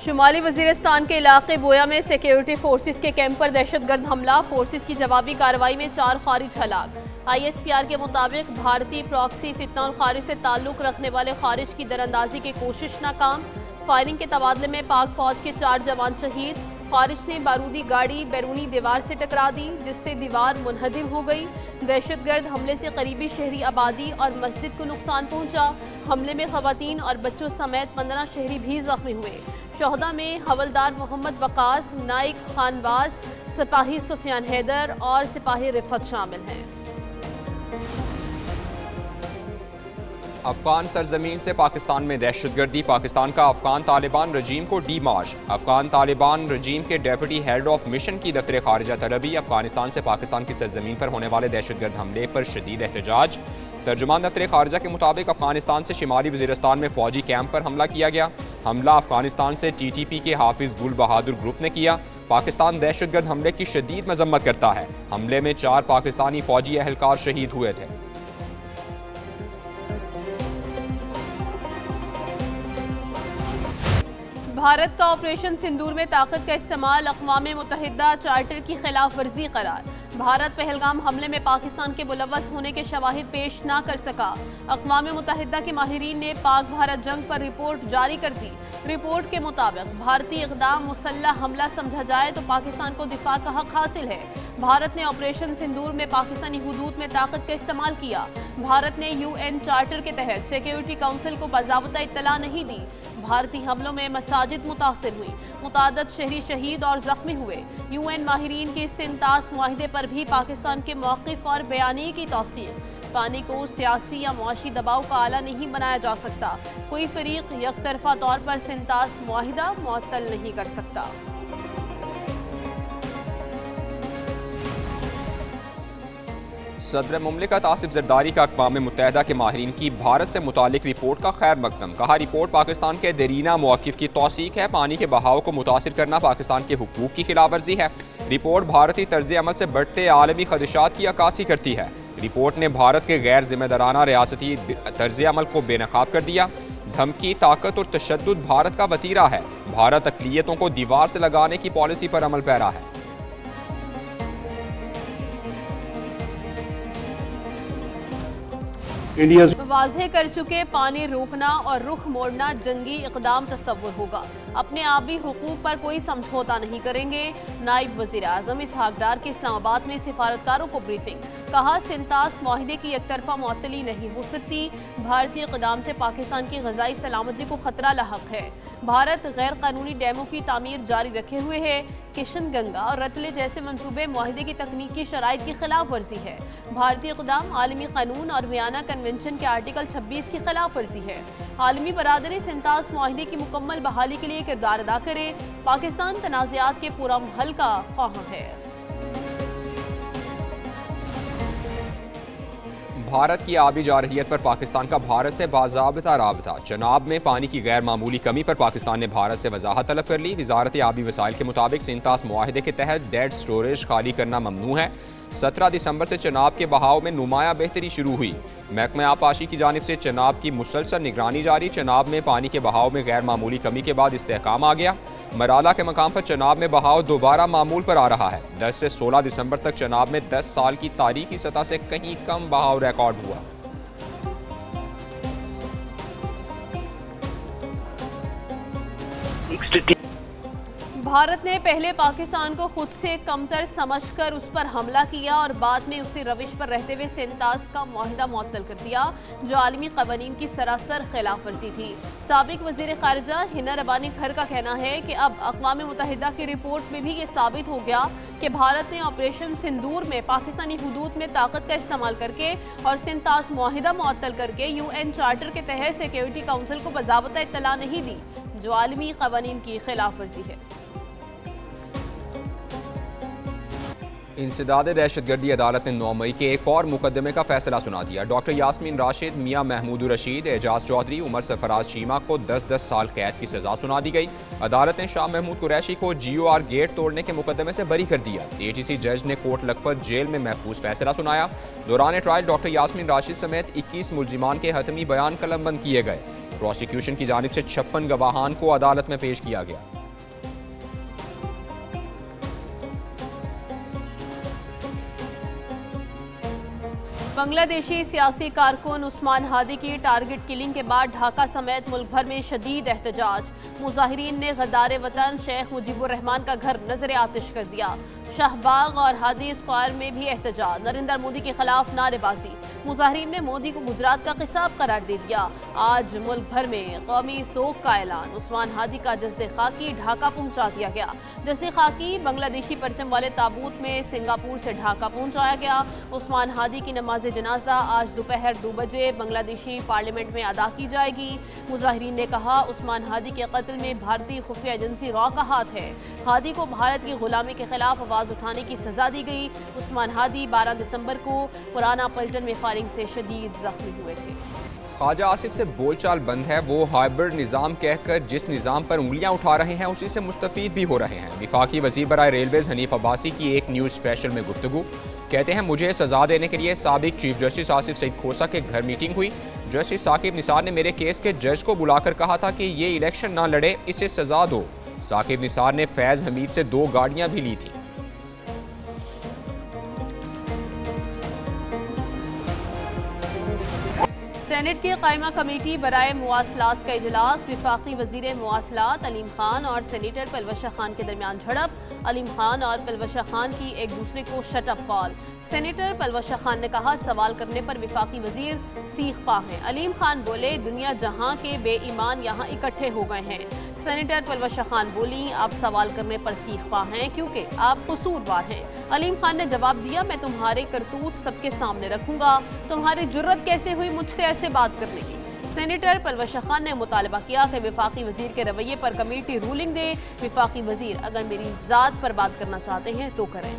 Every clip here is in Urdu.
شمالی وزیرستان کے علاقے بویا میں سیکیورٹی فورسز کے کیمپ پر دہشت گرد حملہ، فورسز کی جوابی کارروائی میں 4 خارج ہلاک۔ ISPR کے مطابق بھارتی پراکسی فتنہ الخارج سے تعلق رکھنے والے خارج کی دراندازی کی کوشش ناکام، فائرنگ کے تبادلے میں پاک فوج کے 4 جوان شہید۔ خارج نے بارودی گاڑی بیرونی دیوار سے ٹکرا دی جس سے دیوار منہدم ہو گئی۔ دہشت گرد حملے سے قریبی شہری آبادی اور مسجد کو نقصان پہنچا۔ حملے میں خواتین اور بچوں سمیت 15 شہری بھی زخمی ہوئے۔ شہداء میں حولدار محمد وقاص، نائک خانواز، سپاہی سفیان حیدر اور سپاہی رفعت شامل ہیں۔ افغان سرزمین سے پاکستان میں دہشت گردی، پاکستان کا افغان طالبان رجیم کو ڈی مارچ۔ افغان طالبان رجیم کے ڈیپٹی ہیڈ آف مشن کی دفتر خارجہ طلبی، افغانستان سے پاکستان کی سرزمین پر ہونے والے دہشت گرد حملے پر شدید احتجاج۔ ترجمان دفتر خارجہ کے مطابق افغانستان سے شمالی وزیرستان میں فوجی کیمپ پر حملہ کیا گیا۔ حملہ افغانستان سے TTP کے حافظ گل بہادر گروپ نے کیا۔ پاکستان دہشت گرد حملے کی شدید مذمت کرتا ہے۔ حملے میں 4 پاکستانی فوجی اہلکار شہید ہوئے تھے۔ بھارت کا آپریشن سندور میں طاقت کا استعمال اقوام متحدہ چارٹر کی خلاف ورزی قرار۔ بھارت پہلگام حملے میں پاکستان کے ملوث ہونے کے شواہد پیش نہ کر سکا۔ اقوام متحدہ کے ماہرین نے پاک بھارت جنگ پر رپورٹ جاری کر دی۔ رپورٹ کے مطابق بھارتی اقدام مسلح حملہ سمجھا جائے تو پاکستان کو دفاع کا حق حاصل ہے۔ بھارت نے آپریشن سندور میں پاکستانی حدود میں طاقت کا استعمال کیا۔ بھارت نے UN چارٹر کے تحت سیکیورٹی کونسل کو باضابطہ اطلاع نہیں دی۔ بھارتی حملوں میں مساجد متاثر ہوئی، متعدد شہری شہید اور زخمی ہوئے۔ UN ماہرین کے سنتاس معاہدے پر بھی پاکستان کے موقف اور بیانیے کی توثیق۔ پانی کو سیاسی یا معاشی دباؤ کا آلہ نہیں بنایا جا سکتا۔ کوئی فریق یک طرفہ طور پر سنتاس معاہدہ معطل نہیں کر سکتا۔ صدر مملکت آصف زرداری کا اقوام متحدہ کے ماہرین کی بھارت سے متعلق رپورٹ کا خیر مقدم۔ کہا رپورٹ پاکستان کے دیرینہ موقف کی توثیق ہے۔ پانی کے بہاؤ کو متاثر کرنا پاکستان کے حقوق کی خلاف ورزی ہے۔ رپورٹ بھارتی طرز عمل سے بڑھتے عالمی خدشات کی عکاسی کرتی ہے۔ رپورٹ نے بھارت کے غیر ذمہ دارانہ ریاستی طرز عمل کو بے نقاب کر دیا۔ دھمکی، طاقت اور تشدد بھارت کا وتیرہ ہے۔ بھارت اقلیتوں کو دیوار سے لگانے کی پالیسی پر عمل پیرا ہے۔ واضح کر چکے پانی روکنا اور رخ موڑنا جنگی اقدام تصور ہوگا۔ اپنے آبی حقوق پر کوئی سمجھوتا نہیں کریں گے۔ نائب وزیر اعظم اسحاق ڈار کی اسلام آباد میں سفارتکاروں کو بریفنگ۔ کہا سنتاس معاہدے کی یک طرفہ معطلی نہیں ہو سکتی۔ بھارتی اقدام سے پاکستان کی غذائی سلامتی کو خطرہ لاحق ہے۔ بھارت غیر قانونی ڈیموں کی تعمیر جاری رکھے ہوئے ہے۔ کشن گنگا اور رتلے جیسے منصوبے معاہدے کی تکنیکی شرائط کی خلاف ورزی ہے۔ بھارتی اقدام عالمی قانون اور ویانا کنونشن کے آرٹیکل 26 کی خلاف ورزی ہے۔ عالمی برادری سنتاس معاہدے کی مکمل بحالی کے لیے کردار ادا کرے۔ پاکستان تنازعات کے پرامن حل کا خواہاں ہے۔ بھارت کی آبی جارحیت پر پاکستان کا بھارت سے باضابطہ رابطہ۔ چناب میں پانی کی غیر معمولی کمی پر پاکستان نے بھارت سے وضاحت طلب کر لی۔ وزارت آبی وسائل کے مطابق سنتاس معاہدے کے تحت ڈیڈ سٹوریج خالی کرنا ممنوع ہے۔ 17 دسمبر سے چناب کے بہاؤ میں نمایاں بہتری شروع ہوئی۔ محکمہ آبپاشی کی جانب سے چناب کی مسلسل نگرانی جاری۔ چناب میں پانی کے بہاؤ میں غیر معمولی کمی کے بعد استحکام آ گیا۔ مرالہ کے مقام پر چناب میں بہاؤ دوبارہ معمول پر آ رہا ہے۔ 10 سے 16 دسمبر تک چناب میں 10 سال کی تاریخی سطح سے کہیں کم بہاؤ ریکارڈ ہوا۔ بھارت نے پہلے پاکستان کو خود سے کمتر سمجھ کر اس پر حملہ کیا اور بعد میں اسی روش پر رہتے ہوئے سنتاس کا معاہدہ معطل کر دیا جو عالمی قوانین کی سراسر خلاف ورزی تھی۔ سابق وزیر خارجہ ہنا ربانی گھر کا کہنا ہے کہ اب اقوام متحدہ کی رپورٹ میں بھی یہ ثابت ہو گیا کہ بھارت نے آپریشن سندور میں پاکستانی حدود میں طاقت کا استعمال کر کے اور سنتاس معاہدہ معطل کر کے UN چارٹر کے تحت سیکیورٹی کونسل کو باضابطہ اطلاع نہیں دی جو عالمی قوانین کی خلاف ورزی ہے۔ انسداد دہشت گردی عدالت نے 9 مئی کے ایک اور مقدمے کا فیصلہ سنا دیا۔ ڈاکٹر یاسمین راشد، میاں محمود الرشید، اعجاز چودھری، عمر سرفراز چیمہ کو 10 سال قید کی سزا سنا دی گئی۔ عدالت نے شاہ محمود قریشی کو GOR گیٹ توڑنے کے مقدمے سے بری کر دیا۔ ATC جج نے کوٹ لکھپت جیل میں محفوظ فیصلہ سنایا۔ دوران ٹرائل ڈاکٹر یاسمین راشد سمیت 21 ملزمان کے حتمی بیان قلم بند کیے گئے۔ پروسیکیوشن کی جانب سے 56 گواہان کو عدالت میں پیش کیا گیا۔ بنگلہ دیشی سیاسی کارکن عثمان ہادی کی ٹارگٹ کلنگ کے بعد ڈھاکہ سمیت ملک بھر میں شدید احتجاج۔ مظاہرین نے غدار وطن شیخ مجیب الرحمان کا گھر نظر آتش کر دیا۔ شاہ باغ اور ہادی اسکوائر میں بھی احتجاج۔ نریندر مودی کے خلاف نعرے بازی۔ مظاہرین نے مودی کو گجرات کا قصاب قرار دے دیا۔ آج ملک بھر میں قومی سوگ کا اعلان۔ عثمان ہادی کا جسد خاکی ڈھاکہ پہنچا دیا گیا۔ جسد خاکی بنگلہ دیشی پرچم والے تابوت میں سنگاپور سے ڈھاکہ پہنچایا گیا۔ عثمان ہادی کی نماز جنازہ آج دوپہر 2 بجے بنگلہ دیشی پارلیمنٹ میں ادا کی جائے گی۔ مظاہرین نے کہا عثمان ہادی کے قتل میں بھارتی خفیہ ایجنسی را کا ہاتھ ہے۔ ہادی کو بھارت کی غلامی کے خلاف آواز اٹھانے کی سزا دی گئی۔ عثمان ہادی 12 دسمبر کو پرانا پلٹن میں فائرنگ سے شدید زخمی ہوئے تھے۔ خواجہ آصف سے بول چال بند ہے، وہ ہائبرڈ نظام کہہ کر جس نظام پر انگلیاں اٹھا رہے ہیں اسی سے مستفید بھی ہو رہے ہیں۔ وفاقی وزیر برائے ریلویز حنیف عباسی کی ایک نیوز اسپیشل میں گفتگو۔ کہتے ہیں مجھے سزا دینے کے لیے سابق چیف جسٹس آصف سعید کھوسہ کے گھر میٹنگ ہوئی۔ جسٹس ثاقب نثار نے میرے کیس کے جج کو بلا کر کہا تھا کہ یہ الیکشن نہ لڑے، اسے سزا دو۔ ثاقب نثار نے فیض حمید سے 2 گاڑیاں بھی لی تھیں۔ سینٹ کی قائمہ کمیٹی برائے مواصلات کا اجلاس۔ وفاقی وزیر مواصلات علیم خان اور سینیٹر پلوشہ خان کے درمیان جھڑپ۔ علیم خان اور پلوشہ خان کی ایک دوسرے کو شٹ اپ کال۔ سینیٹر پلوشہ خان نے کہا سوال کرنے پر وفاقی وزیر سیخ پا ہیں۔ علیم خان بولے دنیا جہاں کے بے ایمان یہاں اکٹھے ہو گئے ہیں۔ سینیٹر پلوشہ خان بولی آپ سوال کرنے پر سیخ پا ہیں کیونکہ آپ قصوروار ہیں۔ علیم خان نے جواب دیا میں تمہارے کرتوت سب کے سامنے رکھوں گا، تمہاری جرت کیسے ہوئی مجھ سے ایسے بات کرنے کی۔ سینیٹر پلوشہ خان نے مطالبہ کیا کہ وفاقی وزیر کے رویے پر کمیٹی رولنگ دے۔ وفاقی وزیر اگر میری ذات پر بات کرنا چاہتے ہیں تو کریں۔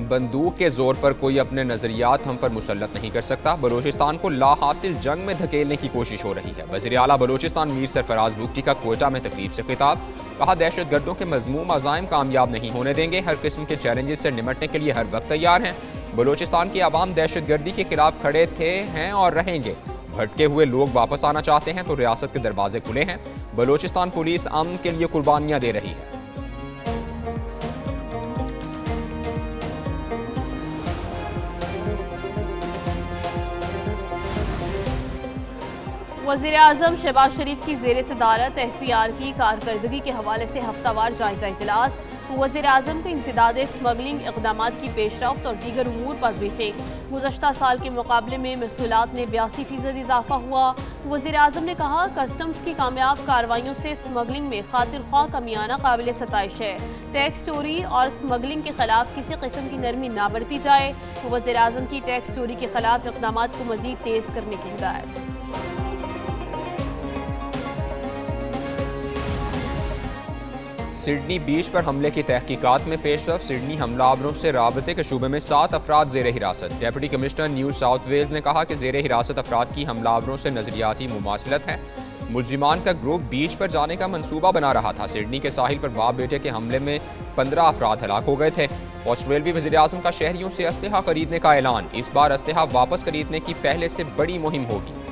بندوق کے زور پر کوئی اپنے نظریات ہم پر مسلط نہیں کر سکتا۔ بلوچستان کو لا حاصل جنگ میں دھکیلنے کی کوشش ہو رہی ہے۔ وزیر اعلیٰ بلوچستان میر سرفراز بگٹی کا کوئٹہ میں تقریب سے خطاب۔ کہا دہشت گردوں کے مذموم عزائم کامیاب نہیں ہونے دیں گے، ہر قسم کے چیلنجز سے نمٹنے کے لیے ہر وقت تیار ہیں۔ بلوچستان کی عوام دہشت گردی کے خلاف کھڑے تھے، ہیں اور رہیں گے۔ بھٹکے ہوئے لوگ واپس آنا چاہتے ہیں تو ریاست کے دروازے کھلے ہیں۔ بلوچستان پولیس امن کے لیے قربانیاں دے رہی ہے۔ وزیر اعظم شہباز شریف کی زیر صدارت FPR کی کارکردگی کے حوالے سے ہفتہ وار جائزہ اجلاس۔ وزیر اعظم کو انسداد اسمگلنگ اقدامات کی پیش رفت اور دیگر امور پر بریفنگ۔ گزشتہ سال کے مقابلے میں محصولات میں 82% اضافہ ہوا۔ وزیر اعظم نے کہا کسٹمز کی کامیاب کارروائیوں سے اسمگلنگ میں خاطر خواہ کمی آنا قابل ستائش ہے۔ ٹیکس چوری اور اسمگلنگ کے خلاف کسی قسم کی نرمی نہ برتی جائے۔ وزیر اعظم کی ٹیکس چوری کے خلاف اقدامات کو مزید تیز کرنے کی ہدایت۔ سڈنی بیچ پر حملے کی تحقیقات میں پیش رفت۔ سڈنی حملہ آوروں سے رابطے کے شعبے میں 7 افراد زیر حراست۔ Deputy commissioner New South Wales نے کہا کہ زیر حراست افراد کی حملہ آوروں سے نظریاتی مماثلت ہے۔ ملزمان کا گروپ بیچ پر جانے کا منصوبہ بنا رہا تھا۔ سڈنی کے ساحل پر باپ بیٹے کے حملے میں 15 افراد ہلاک ہو گئے تھے۔ آسٹریلوی وزیر اعظم کا شہریوں سے اسلحہ خریدنے کا اعلان۔ اس بار اسلحہ واپس خریدنے کی پہلے سے بڑی مہم ہوگی۔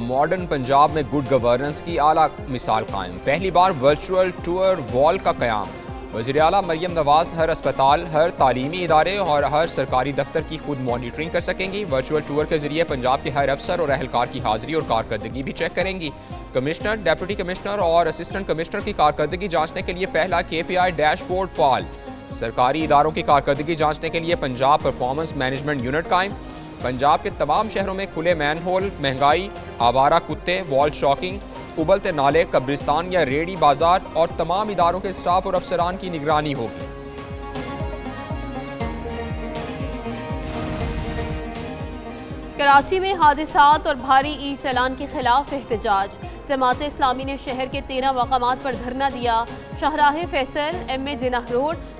ماڈرن پنجاب میں گڈ گورننس کی اعلیٰ مثال قائم۔ پہلی بار ورچوئل ٹور وال کا قیام۔ وزیر اعلیٰ مریم نواز ہر اسپتال، ہر تعلیمی ادارے اور ہر سرکاری دفتر کی خود مانیٹرنگ کر سکیں گی۔ ورچوئل ٹور کے ذریعے پنجاب کے ہر افسر اور اہلکار کی حاضری اور کارکردگی بھی چیک کریں گی۔ کمشنر، ڈپٹی کمشنر اور اسسٹنٹ کمشنر کی کارکردگی جانچنے کے لیے پہلا KPI ڈیش بورڈ فعال۔ سرکاری اداروں کی کارکردگی جانچنے کے لیے پنجاب پرفارمنس مینجمنٹ یونٹ قائم۔ پنجاب کے تمام شہروں میں کھلے مین ہول، مہنگائی، آوارہ کتے، وال شاکنگ، ابلتے نالے، قبرستان یا ریڑھی بازار اور تمام اداروں کے اسٹاف اور افسران کی نگرانی ہوگی۔ کراچی میں حادثات اور بھاری ای چالان کے خلاف احتجاج۔ جماعت اسلامی نے شہر کے 13 مقامات پر دھرنا دیا۔ شاہراہ فیصل، MA جناح روڈ،